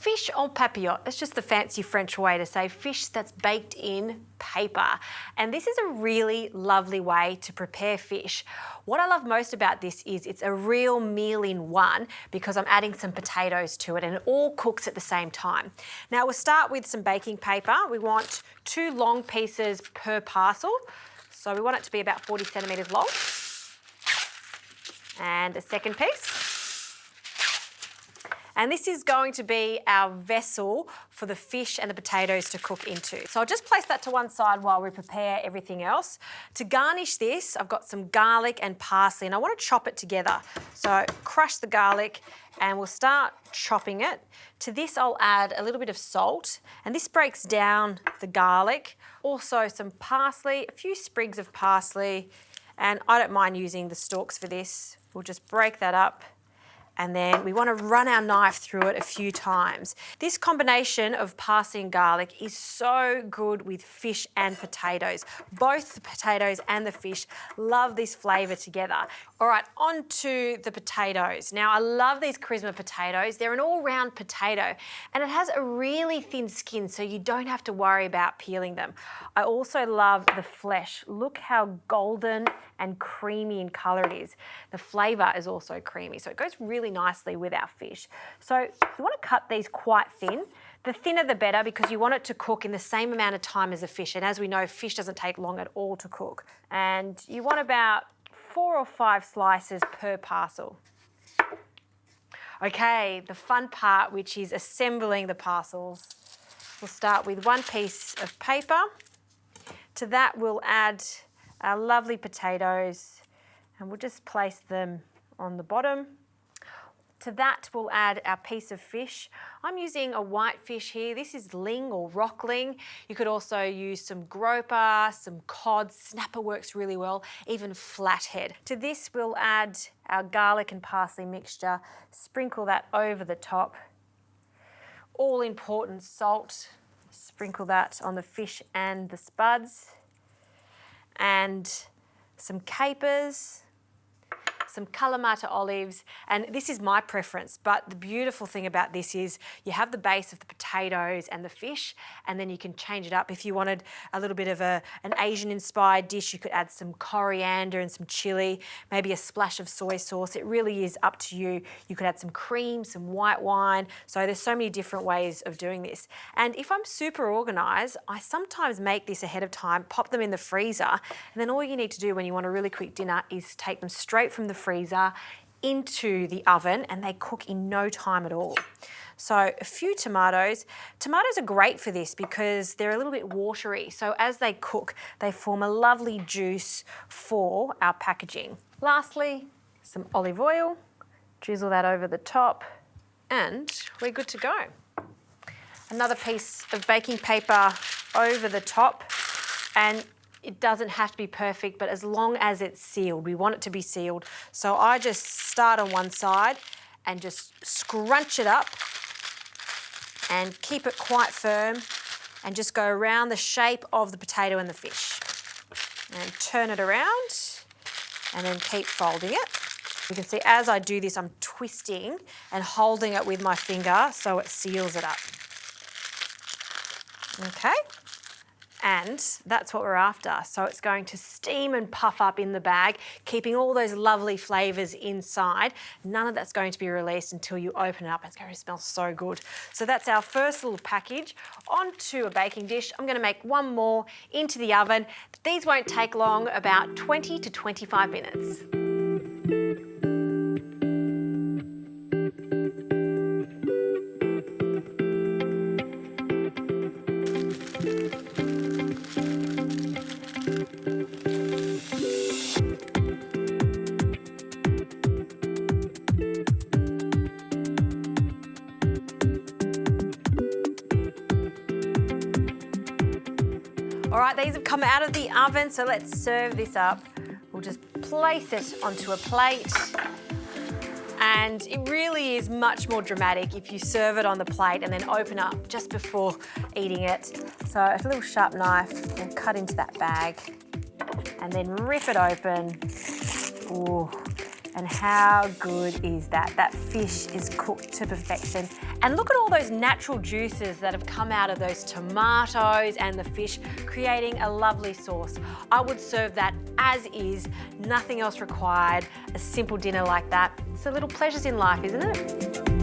Fish en papillote, it's just the fancy French way to say fish that's baked in paper. And this is a really lovely way to prepare fish. What I love most about this is it's a real meal in one because I'm adding some potatoes to it and it all cooks at the same time. Now we'll start with some baking paper. We want 2 long pieces per parcel. So we want it to be about 40 centimetres long. And a second piece. And this is going to be our vessel for the fish and the potatoes to cook into. So I'll just place that to one side while we prepare everything else. To garnish this, I've got some garlic and parsley and I want to chop it together. So crush the garlic and we'll start chopping it. To this I'll add a little bit of salt and this breaks down the garlic. Also some parsley, a few sprigs of parsley, and I don't mind using the stalks for this. We'll just break that up. And then we want to run our knife through it a few times. This combination of parsley and garlic is so good with fish and potatoes. Both the potatoes and the fish love this flavour together. All right, on to the potatoes. Now, I love these charisma potatoes. They're an all-round potato and it has a really thin skin so you don't have to worry about peeling them. I also love the flesh. Look how golden and creamy in colour it is. The flavour is also creamy, so it goes really nicely with our fish. So you want to cut these quite thin. The thinner the better because you want it to cook in the same amount of time as the fish. And as we know, fish doesn't take long at all to cook. And you want about 4 or 5 slices per parcel. Okay, the fun part, which is assembling the parcels. We'll start with 1 piece of paper. To that we'll add our lovely potatoes and we'll just place them on the bottom. To that we'll add our piece of fish. I'm using a white fish here. This is ling or rock ling. You could also use some grouper, some cod. Snapper works really well, even flathead. To this we'll add our garlic and parsley mixture. Sprinkle that over the top. All important salt. Sprinkle that on the fish and the spuds. And some capers, some kalamata olives, and this is my preference, but the beautiful thing about this is you have the base of the potatoes and the fish, and then you can change it up. If you wanted a little bit of an Asian-inspired dish, you could add some coriander and some chili, maybe a splash of soy sauce. It really is up to you. You could add some cream, some white wine. So there's so many different ways of doing this. And if I'm super organised, I sometimes make this ahead of time, pop them in the freezer, and then all you need to do when you want a really quick dinner is take them straight from the freezer into the oven and they cook in no time at all. So a few tomatoes. Tomatoes are great for this because they're a little bit watery. So as they cook, they form a lovely juice for our packaging. Lastly, some olive oil. Drizzle that over the top and we're good to go. Another piece of baking paper over the top, and it doesn't have to be perfect, but as long as it's sealed, we want it to be sealed. So I just start on one side and just scrunch it up and keep it quite firm and just go around the shape of the potato and the fish. And turn it around and then keep folding it. You can see as I do this, I'm twisting and holding it with my finger so it seals it up. Okay. And that's what we're after. So it's going to steam and puff up in the bag, keeping all those lovely flavours inside. None of that's going to be released until you open it up. It's going to smell so good. So that's our first little package. Onto a baking dish. I'm going to make one more into the oven. These won't take long, about 20 to 25 minutes. All right, these have come out of the oven, so let's serve this up. We'll just place it onto a plate. And it really is much more dramatic if you serve it on the plate and then open up just before eating it. So a little sharp knife will cut into that bag and then rip it open. Ooh, And how good is that? That fish is cooked to perfection. And look at all those natural juices that have come out of those tomatoes and the fish, creating a lovely sauce. I would serve that as is, nothing else required. A simple dinner like that. It's the little pleasures in life, isn't it?